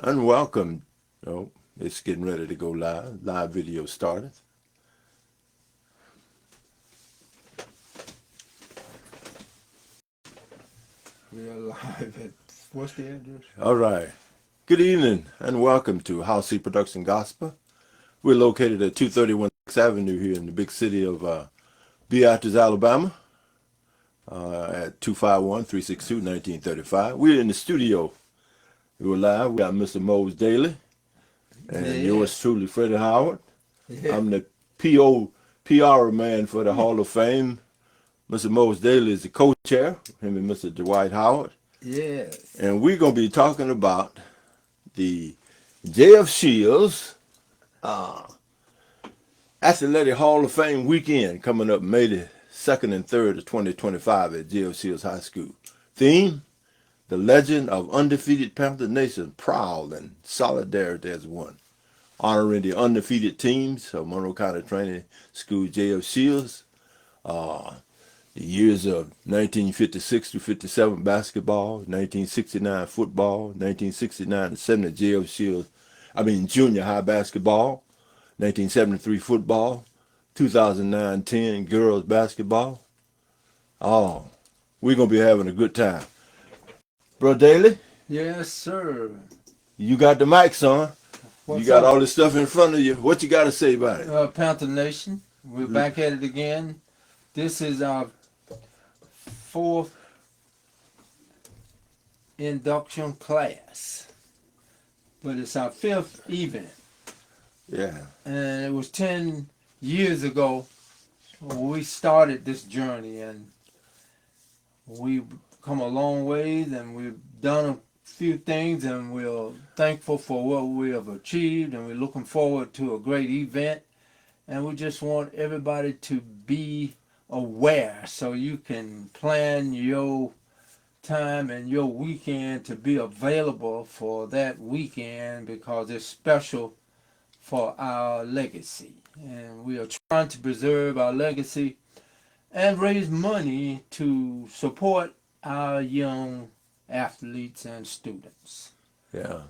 and welcome. Oh, it's getting ready to go live. Live video started. We are live at, what's the address? All right. Good evening and welcome to House C Production Gospel. We're located at 231 6th Avenue here in the big city of Beatrice, Alabama at 251-362-1935. We're in the studio. We're live. We got Mr. Mose Dailey and yours truly, Freddie Howard. Yeah. I'm the PR man for the Hall of Fame. Mr. Mose Dailey is the co-chair, him and Mr. Dwight Howard. Yes. And we're going to be talking about the J.F.J's Athletic Hall of Fame weekend coming up May the 2nd and 3rd of 2025 at J.F.J's High School. Theme, the legend of undefeated Panther Nation, Prowl and solidarity as one. Honoring the undefeated teams of Monroe County Training School J.F.J's. The years of 1956 to 57 basketball, 1969 football, 1969 to 70 junior high basketball, 1973 football, 2009-10 girls basketball. Oh, we're going to be having a good time. Bro Dailey? Yes, sir. You got the mic, son. What's you got up? all this stuff in front of you. What you got to say about it? Panther Nation, we're back at it again. This is our fourth induction class, but it's our fifth event. Yeah. And it was 10 years ago when we started this journey, and we've come a long ways, and we've done a few things, and we're thankful for what we have achieved, and we're looking forward to a great event. And we just want everybody to be aware so you can plan your time and your weekend to be available for that weekend, because it's special for our legacy. And we are trying to preserve our legacy and raise money to support our young athletes and students. Yeah.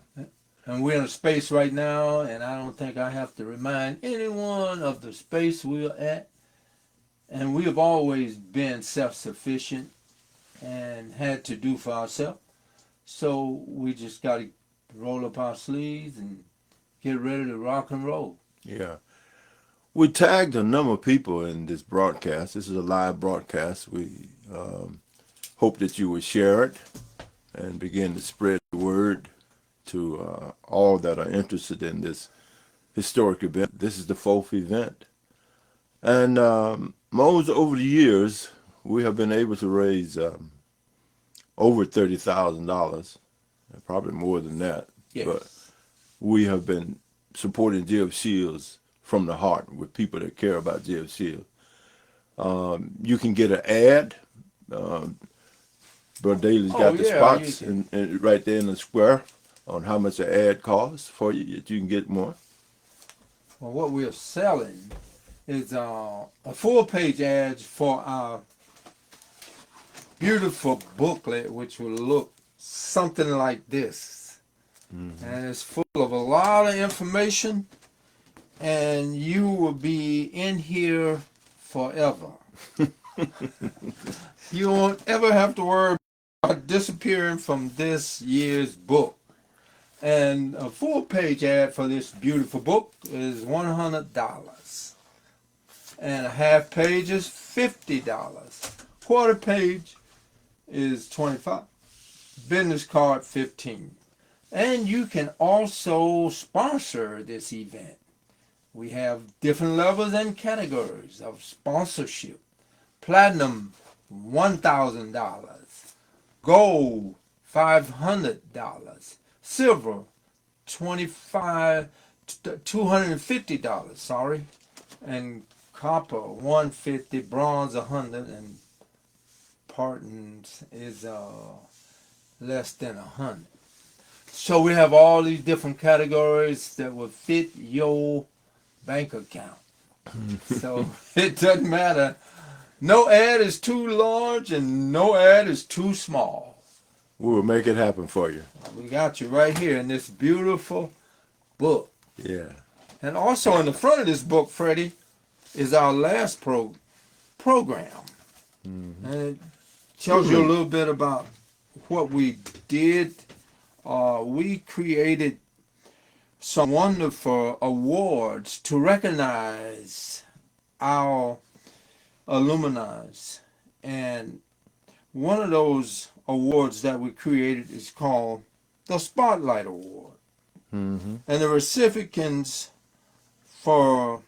And we're in a space right now, and I don't think I have to remind anyone of the space we're at. And we have always been self-sufficient and had to do for ourselves. So we just got to roll up our sleeves and get ready to rock and roll. Yeah. We tagged a number of people in this broadcast. This is a live broadcast. We hope that you would share it and begin to spread the word to all that are interested in this historic event. This is the fourth event. And Mose, over the years, we have been able to raise over $30,000, probably more than that. Yes. But we have been supporting J.F.J's from the heart with people that care about J.F.J. You can get an ad. Bro Dailey's got the spots and right there in the square on how much an ad costs for you, that you can get more. Well, what we're selling is a full-page ad for our beautiful booklet, which will look something like this. Mm-hmm. And it's full of a lot of information, and you will be in here forever. You won't ever have to worry about disappearing from this year's book. And a full-page ad for this beautiful book is $100. And a half page is $50. Quarter page is $25. Business card, $15. And you can also sponsor this event. We have different levels and categories of sponsorship. Platinum, $1,000. Gold, $500. Silver, $250, sorry. And copper, $150. Bronze, $100. And partners is less than $100. So we have all these different categories that will fit your bank account. So it doesn't matter. No ad is too large and no ad is too small. We will make it happen for you. We got you right here in this beautiful book. Yeah. And also in the front of this book, Freddie, is our last program. Mm-hmm. And it tells you a little bit about what we did. We created some wonderful awards to recognize our alumni. And one of those awards that we created is called the Spotlight Award. Mm-hmm. And the recipients for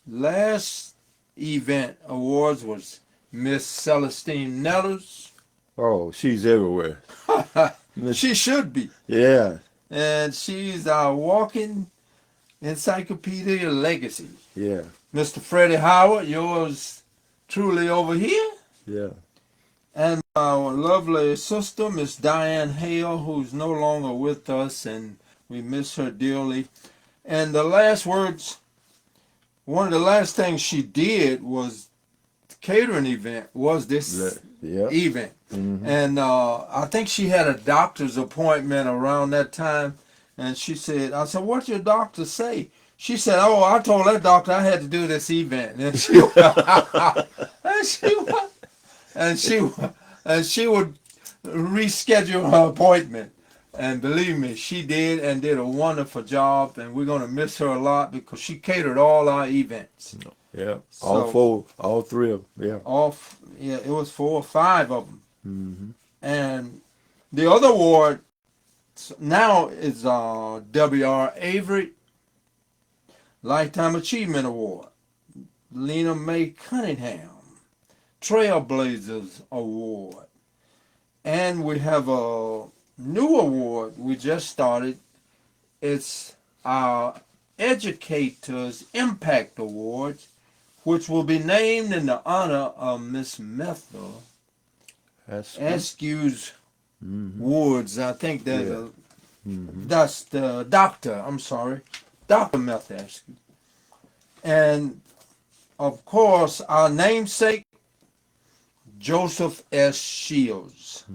last event awards was Miss Celestine Nettles. Oh, she's everywhere. She should be. Yeah. And she's our walking encyclopedia legacy. Yeah. Mr. Freddie Howard, yours truly over here. Yeah. And our lovely sister, Miss Diane Hale, who's no longer with us, and we miss her dearly. And the last words, one of the last things she did was the catering event, was this event. Mm-hmm. And I think she had a doctor's appointment around that time. And she said, I said, what'd your doctor say? She said, oh, I told that doctor I had to do this event. And she and she would reschedule her appointment. And believe me, she did and did a wonderful job. And we're going to miss her a lot because she catered all our events. Yeah. So, all three of them. Yeah. It was 4 or 5 of them. Mm-hmm. And the other award now is W.R. Avery Lifetime Achievement Award, Lena Mae Cunningham Trailblazers Award, and we have a new award we just started. It's our Educators Impact Award, which will be named in the honor of Miss Metha Askew's Woods. I think there's that's the doctor. I'm sorry, Dr. Metha Askew. And of course, our namesake, Joseph S. Shields,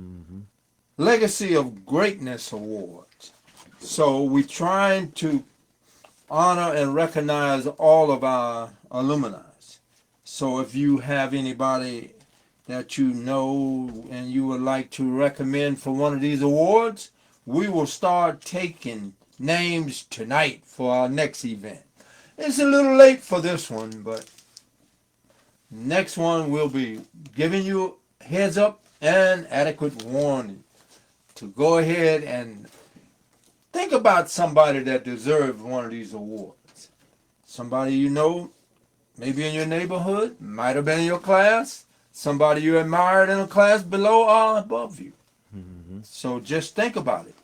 Legacy of Greatness Awards. So we're trying to honor and recognize all of our alumni. So if you have anybody that you know and you would like to recommend for one of these awards, we will start taking names tonight for our next event. It's a little late for this one, but next one we'll be giving you heads up and adequate warning to go ahead and think about somebody that deserves one of these awards. Somebody you know, maybe in your neighborhood, might have been in your class, somebody you admired in a class below or above you. So just think about it.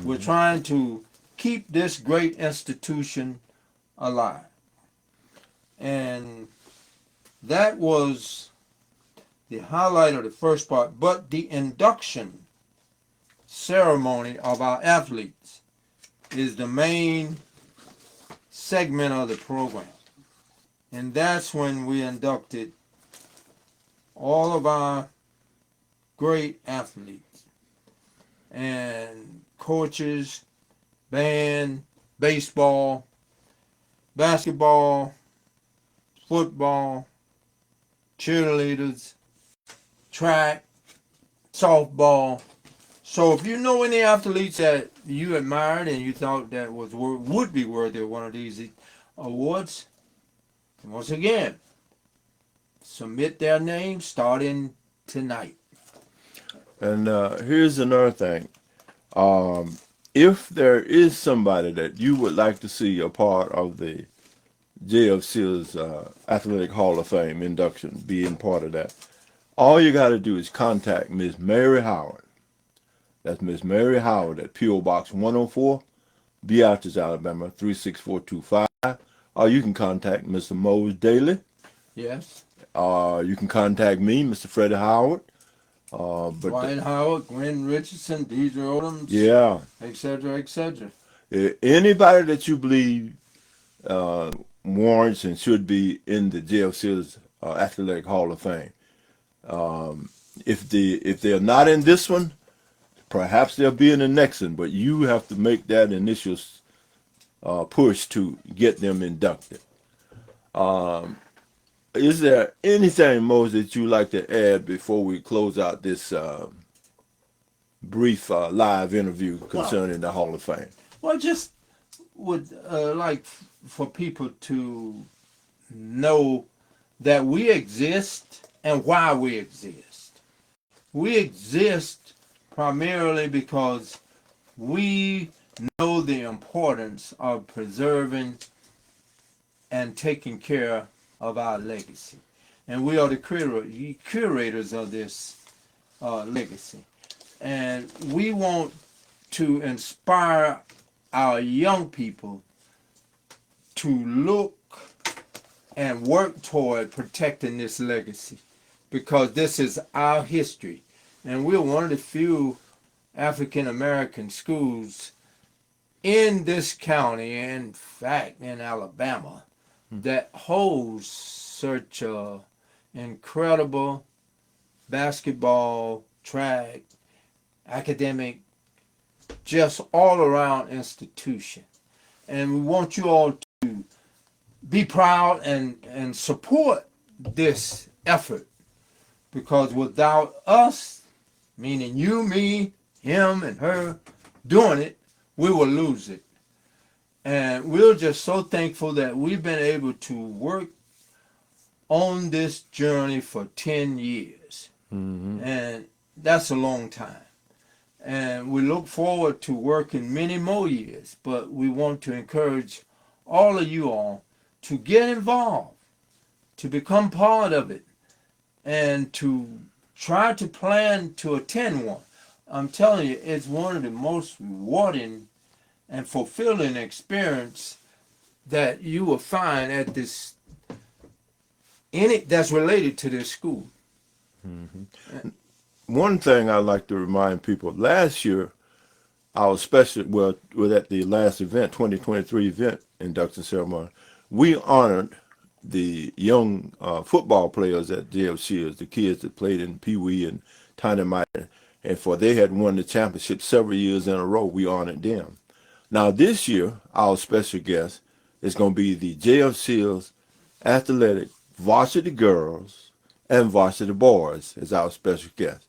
We're trying to keep this great institution alive. And that was the highlight of the first part. But the induction ceremony of our athletes is the main segment of the program. And that's when we inducted all of our great athletes and coaches, band, baseball, basketball, football, cheerleaders, track, softball. So if you know any athletes that you admired and you thought that would be worthy of one of these awards, once again, submit their names starting tonight. And here's another thing. If there is somebody that you would like to see a part of the J.F.J's Athletic Hall of Fame induction, being part of that, all you got to do is contact Miss Mary Howard. That's Miss Mary Howard at P.O. Box 104, Beatrice, Alabama 36425. Or you can contact Mr. Mose Dailey. Yes. You can contact me, Mr. Freddie Howard. Dwight Howard, Gwen Richardson, Deidre Odoms, Yeah. etc., etc. Anybody that you believe warrants and should be in the JFC's Athletic Hall of Fame. If they're not in this one, Perhaps they'll be in the next one, but you have to make that initial push to get them inducted. Is there anything, Moses, that you like to add before we close out this brief live interview concerning the Hall of Fame? Well, just would like for people to know that we exist and why we exist. We exist primarily because we know the importance of preserving and taking care of our legacy. And we are the curators of this legacy. And we want to inspire our young people to look and work toward protecting this legacy, because this is our history. And we're one of the few African American schools in this county, in fact in Alabama, that holds such a incredible basketball, track, academic, just all around institution. And we want you all to be proud and support this effort, because without us, meaning you, me, him, and her, doing it, we will lose it. And we're just so thankful that we've been able to work on this journey for 10 years. And that's a long time. And we look forward to working many more years, but we want to encourage all of you all to get involved, to become part of it, and to try to plan to attend one. I'm telling you, it's one of the most rewarding and fulfilling experience that you will find at this, in it, that's related to this school. One thing I like to remind people, last year, our special, well, at the last event, 2023 event induction ceremony, we honored the young football players at J.F.J, the kids that played in Pee Wee and Tiny Mite, and for they had won the championship several years in a row, we honored them. Now this year, our special guest is going to be the J.F.J's athletic varsity girls and varsity boys as our special guest.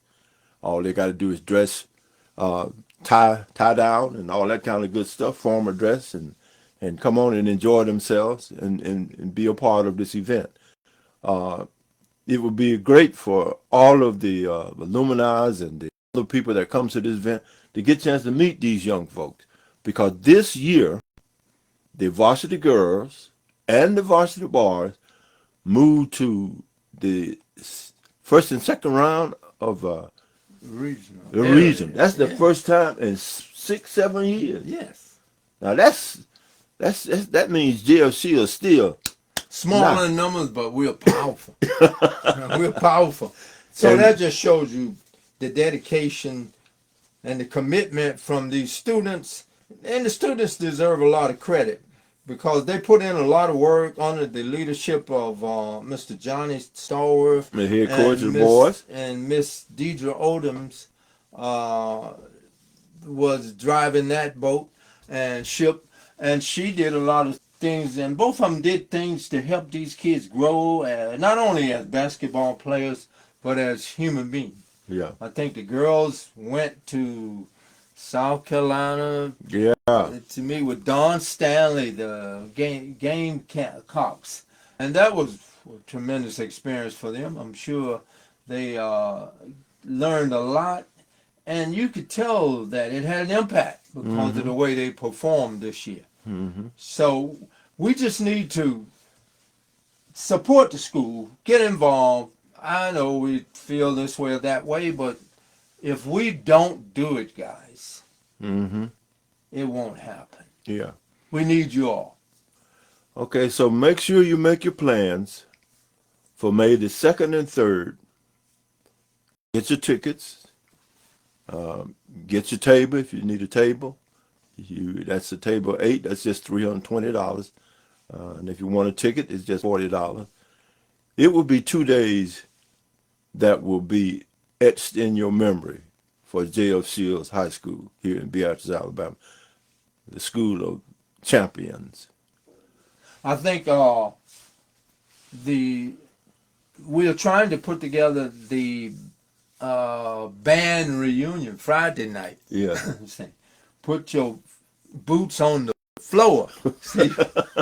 All they got to do is dress, tie down and all that kind of good stuff, formal dress, and come on and enjoy themselves and be a part of this event. It would be great for all of the alumni and the other people that come to this event to get a chance to meet these young folks. Because this year, the varsity girls and the varsity boys moved to the first and second round of Regional. the region. That's the first time in 6-7 years. Yes. Now that means JFC is still Smaller in numbers, but we're powerful. We're powerful. So And- that just shows you the dedication and the commitment from these students. And the students deserve a lot of credit because they put in a lot of work under the leadership of Mr. Johnny Stallworth, the head coach of the Miss- boys. and Miss Deidre Odoms was driving that boat and ship, and she did a lot of things, and both of them did things to help these kids grow, not only as basketball players, but as human beings. Yeah. I think the girls went to South Carolina Yeah. to meet with Don Stanley, the Gamecocks, and that was a tremendous experience for them. I'm sure they learned a lot, and you could tell that it had an impact because of the way they performed this year. So we just need to support the school, get involved. I know we feel this way or that way, but if we don't do it, guys, it won't happen. Yeah. We need you all. Okay, so make sure you make your plans for May the 2nd and 3rd. Get your tickets. Get your table if you need a table. That's a table 8. That's just $320. And if you want a ticket, it's just $40. It will be 2 days that will be etched in your memory for J.F. Shields High School here in Beatrice, Alabama, the school of champions. I think we're trying to put together the band reunion Friday night. Yeah. Put your boots on the floor. See,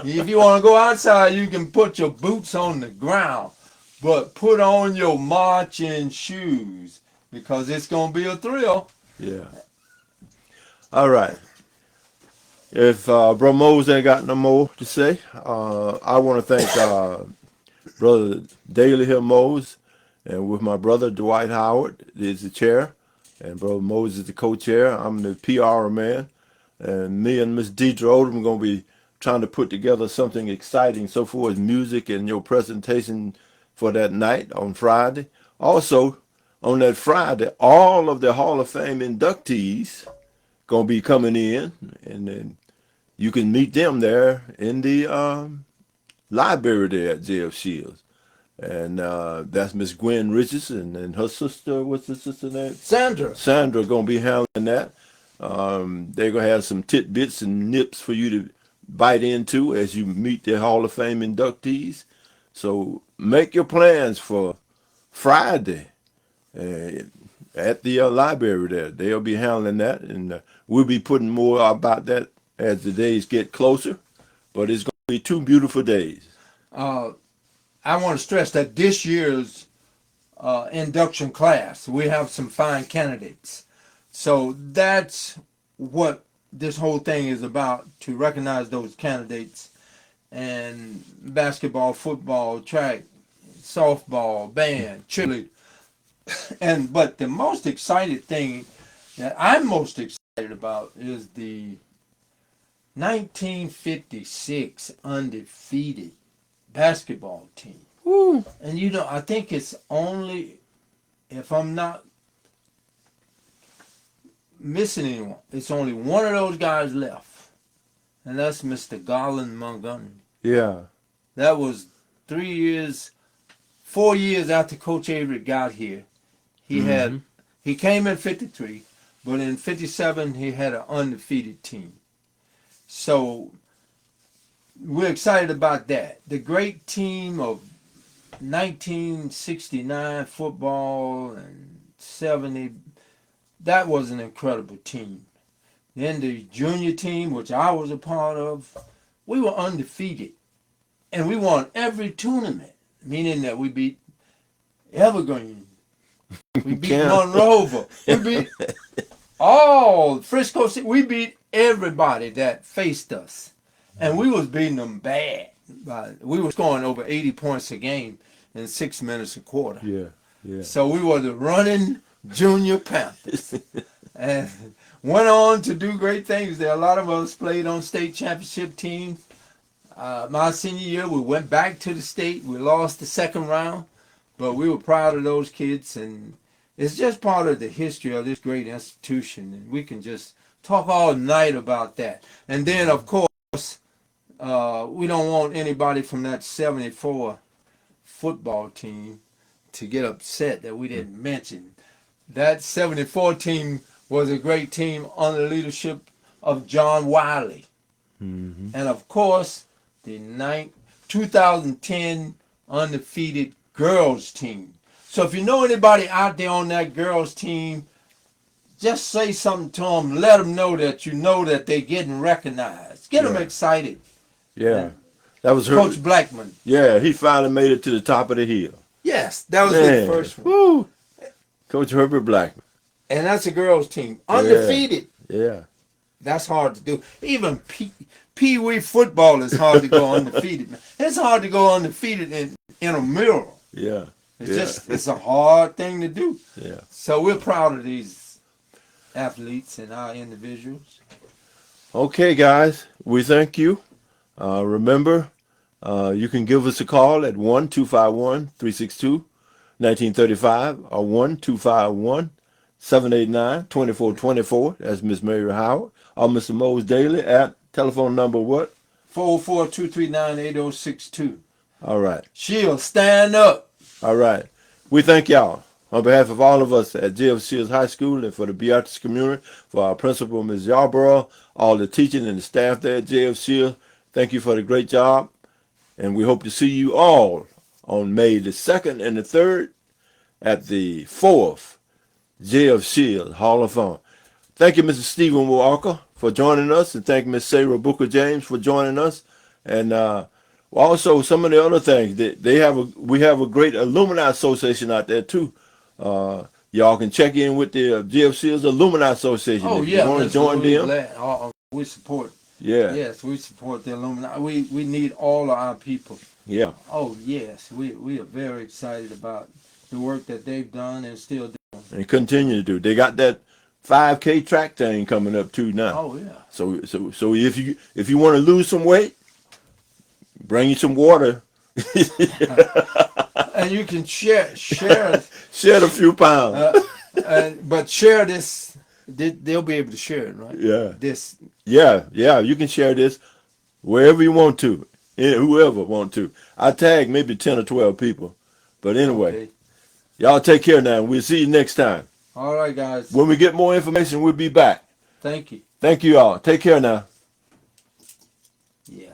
if you want to go outside, you can put your boots on the ground, but put on your marching shoes because it's going to be a thrill. Yeah. All right. If Bro Mose ain't got no more to say, I want to thank Brother Dailey here, Mose, and with my brother Dwight Howard is the chair, and Brother Mose is the co-chair. I'm the PR man, and me and Miss Deidre Odom are going to be trying to put together something exciting so far as music and your presentation for that night on Friday. Also, on that Friday, all of the Hall of Fame inductees going to be coming in, and then you can meet them there in the library there at J.F. Shields. And that's Miss Gwen Richardson and her sister, what's the sister name? Sandra. Sandra going to be handling that. They're going to have some tidbits and nips for you to bite into as you meet the Hall of Fame inductees. So make your plans for Friday at the library there. They'll be handling that, and we'll be putting more about that as the days get closer. But it's going to be 2 beautiful days. I want to stress that this year's induction class, we have some fine candidates. So that's what this whole thing is about, to recognize those candidates. And basketball, football, track, softball, band, cheerleader. But the most exciting thing that I'm most excited about is the 1956 undefeated basketball team. Woo. And I think it's only, if I'm not missing anyone, it's only one of those guys left. And that's Mr. Garland Montgomery. Yeah. That was 4 years after Coach Avery got here. He came in 53, but in 57 he had an undefeated team. So we're excited about that. The great team of 1969 football and 70, that was an incredible team. Then the junior team, which I was a part of, we were undefeated. And we won every tournament, meaning that we beat Evergreen. We beat Monroe. We beat all Frisco City. We beat everybody that faced us. And we was beating them bad. We were scoring over 80 points a game in 6 minutes a quarter. Yeah, yeah. So we were the running junior Panthers. And went on to do great things there. A lot of us played on state championship teams. My senior year, we went back to the state. We lost the second round, but we were proud of those kids. And it's just part of the history of this great institution. And we can just talk all night about that. And then, of course, we don't want anybody from that 74 football team to get upset that we didn't mention. That 74 team was a great team under the leadership of John Wiley. Mm-hmm. And, of course, the 2010 undefeated girls team. So if you know anybody out there on that girls team, just say something to them. Let them know that they're getting recognized. Get them excited. Yeah. That was Coach Blackman. Yeah, he finally made it to the top of the hill. Yes, that was his first one. Woo. Coach Herbert Blackman. And that's a girls team. Undefeated. Yeah. That's hard to do. Even Pee-wee football is hard to go undefeated. It's hard to go undefeated in a mural. Yeah. It's a hard thing to do. Yeah. So we're proud of these athletes and our individuals. Okay, guys, we thank you. Remember, you can give us a call at 1-251-362-1935 or 1-251-789-2424. That's Miss Mary Howard. Or Mr. Mose Dailey at telephone number what? 404-239-8062. All right. She'll stand up. All right. We thank y'all. On behalf of all of us at J.F.J. High School and for the Beatrice community, for our principal, Ms. Yarborough, all the teaching and the staff there at J.F.J., thank you for the great job. And we hope to see you all on May the 2nd and the 3rd at the 4th J.F.J. Hall of Fame. Thank you, Mr. Stephen Walker, for joining us, and thank Ms. Sarah Booker James for joining us. And also some of the other things that we have a great alumni association out there too. Y'all can check in with the GFC's Alumni Association. Oh, if yeah, you want to join them. We support. Yeah. Yes, we support the alumni. We need all of our people. Yeah. Oh, yes. We are very excited about the work that they've done and still doing. And continue to do. They got that 5K track thing coming up too now. Oh, yeah. So if you want to lose some weight, bring you some water. And you can share a few pounds. But share this. They'll be able to share it, right? Yeah. This. Yeah. You can share this wherever you want to, whoever want to. I tag maybe 10 or 12 people, but anyway, Okay. Y'all take care now. We'll see you next time. All right, guys. When we get more information, we'll be back. Thank you. Thank you all. Take care now. Yeah.